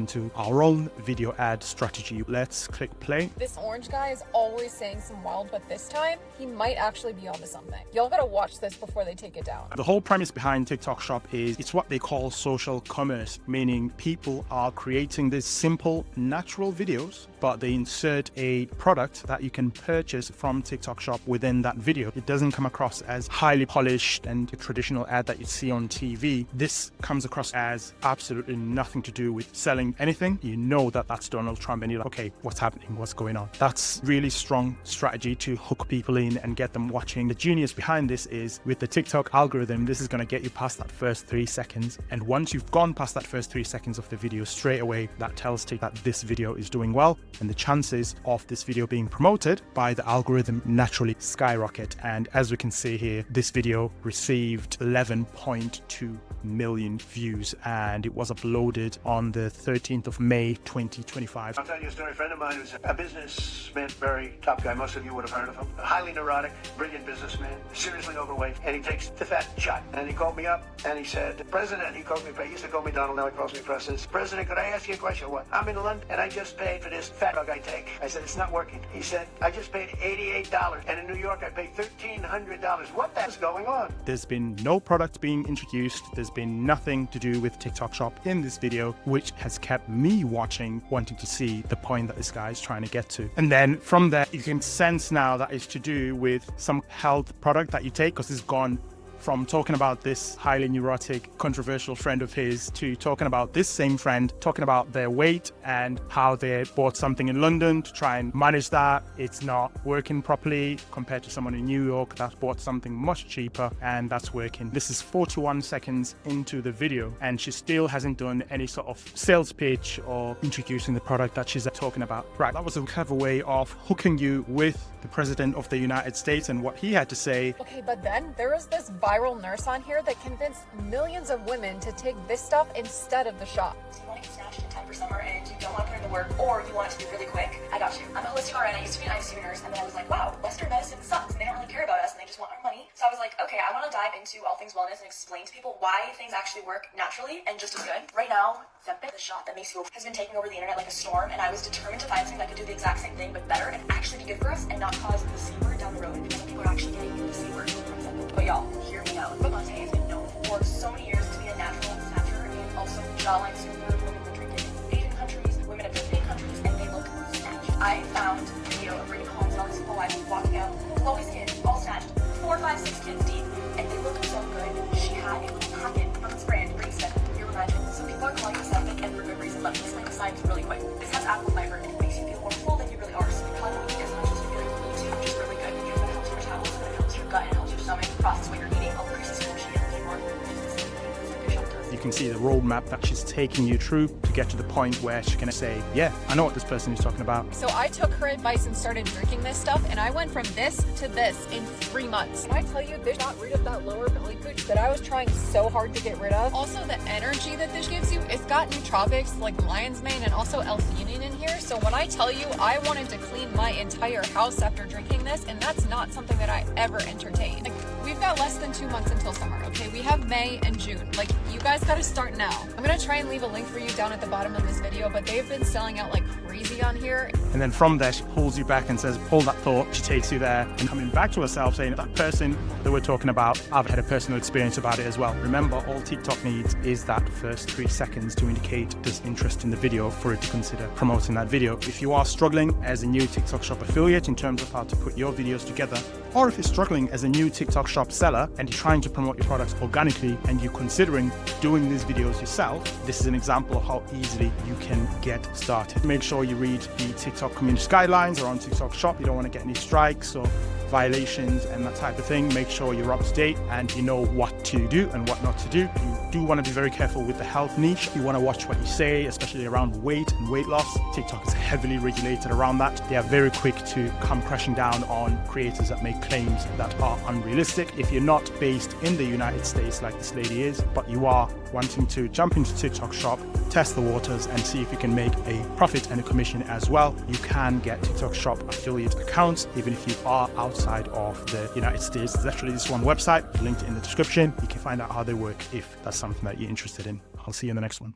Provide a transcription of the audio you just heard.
into our own video ad strategy. Let's click play. This orange guy is always saying some wild, but this time he might actually be onto something. Y'all gotta watch this before they take it down. The whole premise behind TikTok Shop is it's what they call social commerce, meaning people are creating these simple, natural videos, but they insert a product that you can purchase from TikTok Shop within that video. It doesn't come across as highly polished and a traditional ad that you see on TV. This comes across as absolutely nothing to do with selling anything. You know that that's Donald Trump and you're like, okay, what's happening? What's going on? That's really strong strategy to hook people in and get them watching. The genius behind this is with the TikTok algorithm, this is going to get you past that first 3 seconds. And once you've gone past that first 3 seconds of the video, straight away, that tells TikTok that this video is doing well. And the chances of this video being promoted by the algorithm naturally skyrocket. And as we can see here, this video received 11.2 million views and it was uploaded on the 13th of May 2025. I'll tell you a story. A friend of mine who's a businessman, very top guy. Most of you would have heard of him. A highly neurotic, brilliant businessman, seriously overweight, and he takes the fat shot. And he called me up and he said, President, he called me, he used to call me Donald, now he calls me President. President, could I ask you a question? What? I'm in London and I just paid for this fat drug I take. I said, it's not working. He said, I just paid $88 and in New York I paid $1,300. What the hell's going on? There's been no product being introduced. There's been nothing to do with TikTok Shop in this video, which has kept me watching, wanting to see the point that this guy is trying to get to. And then from there, you can sense now that it's to do with some health product that you take, because it's gone from talking about this highly neurotic, controversial friend of his to talking about this same friend, talking about their weight and how they bought something in London to try and manage that. It's not working properly compared to someone in New York that bought something much cheaper and that's working. This is 41 seconds into the video and she still hasn't done any sort of sales pitch or introducing the product that she's talking about. Right, that was a clever way of hooking you with the President of the United States and what he had to say. Okay, but then there was this viral nurse on here that convinced millions of women to take this stuff instead of the shot. So you want to get snatched in time for summer and you don't want to put in the work, or you want it to be really quick? I got you. I'm a holistic RN. I used to be an ICU nurse, and then I was like, wow, Western medicine sucks, and they don't really care about us, and they just want our money. So I was like, okay, I want to dive into all things wellness and explain to people why things actually work naturally and just as good. Right now, Ozempic, the shot that makes you, has been taking over the internet like a storm, and I was determined to find something that could do the exact same thing, but better, and actually be good for us, and not cause the C word down the road, because people are actually getting the C word from Ozempic. But y'all, hear me out. Monte has been known for so many years to be a natural snatcher and also jawline super. Women were drinking in Asian countries, women of European countries, and they look snatched. I found a video of Brittany Collins and all these people walking out, Chloe's kids, all snatched, 4, 5, 6 kids deep, and they look so good. She had a little packet from this brand, Reset, you're imagining. So people are calling this epic and for good reason. Let me explain the science really quick. This has apple fiber and it makes you feel more full than you really are. So you probably don't eat as much as you feel like you need to, which is really good because it helps your metabolism, it helps your gut, it helps your stomach process what you're eating. I'll increase the You can see the roadmap that she's taking you through to get to the point where she can say, yeah, I know what this person is talking about. So I took her advice and started drinking this stuff, and I went from this to this in 3 months. And I tell you, this got rid of that lower belly gooch that I was trying so hard to get rid of. Also, the energy that this gives you, it's got nootropics like lion's mane and also L-theanine in here. So when I tell you I wanted to clean my entire house after drinking this, and that's not something that I ever entertained. Like, we've got less than 2 months until summer, okay? We have May and June. Like, you guys gotta start now. I'm gonna try and leave a link for you down at the bottom of this video, but they've been selling out like crazy on here. And then from there, she pulls you back and says, hold that thought. She takes you there and coming back to herself saying, that person that we're talking about, I've had a personal experience about it as well. Remember, all TikTok needs is that first 3 seconds to indicate there's interest in the video for it to consider promoting that video. If you are struggling as a new TikTok Shop affiliate in terms of how to put your videos together, or if you're struggling as a new TikTok Shop seller and you're trying to promote your products organically and you're considering doing these videos yourself, this is an example of how easily you can get started. Make sure you read the TikTok community guidelines around TikTok Shop. You don't want to get any strikes or violations and that type of thing. Make sure you're up to date and you know what to do and what not to do. You do want to be very careful with the health niche. You want to watch what you say, especially around weight and weight loss. TikTok is heavily regulated around that. They are very quick to come crashing down on creators that make claims that are unrealistic. If you're not based in the United States like this lady is, but you are wanting to jump into TikTok Shop, test the waters and see if you can make a profit and a commission as well, you can get TikTok Shop affiliate accounts even if you are outside of the United States. There's actually this one website linked in the description. You can find out how they work if that's something that you're interested in. I'll see you in the next one.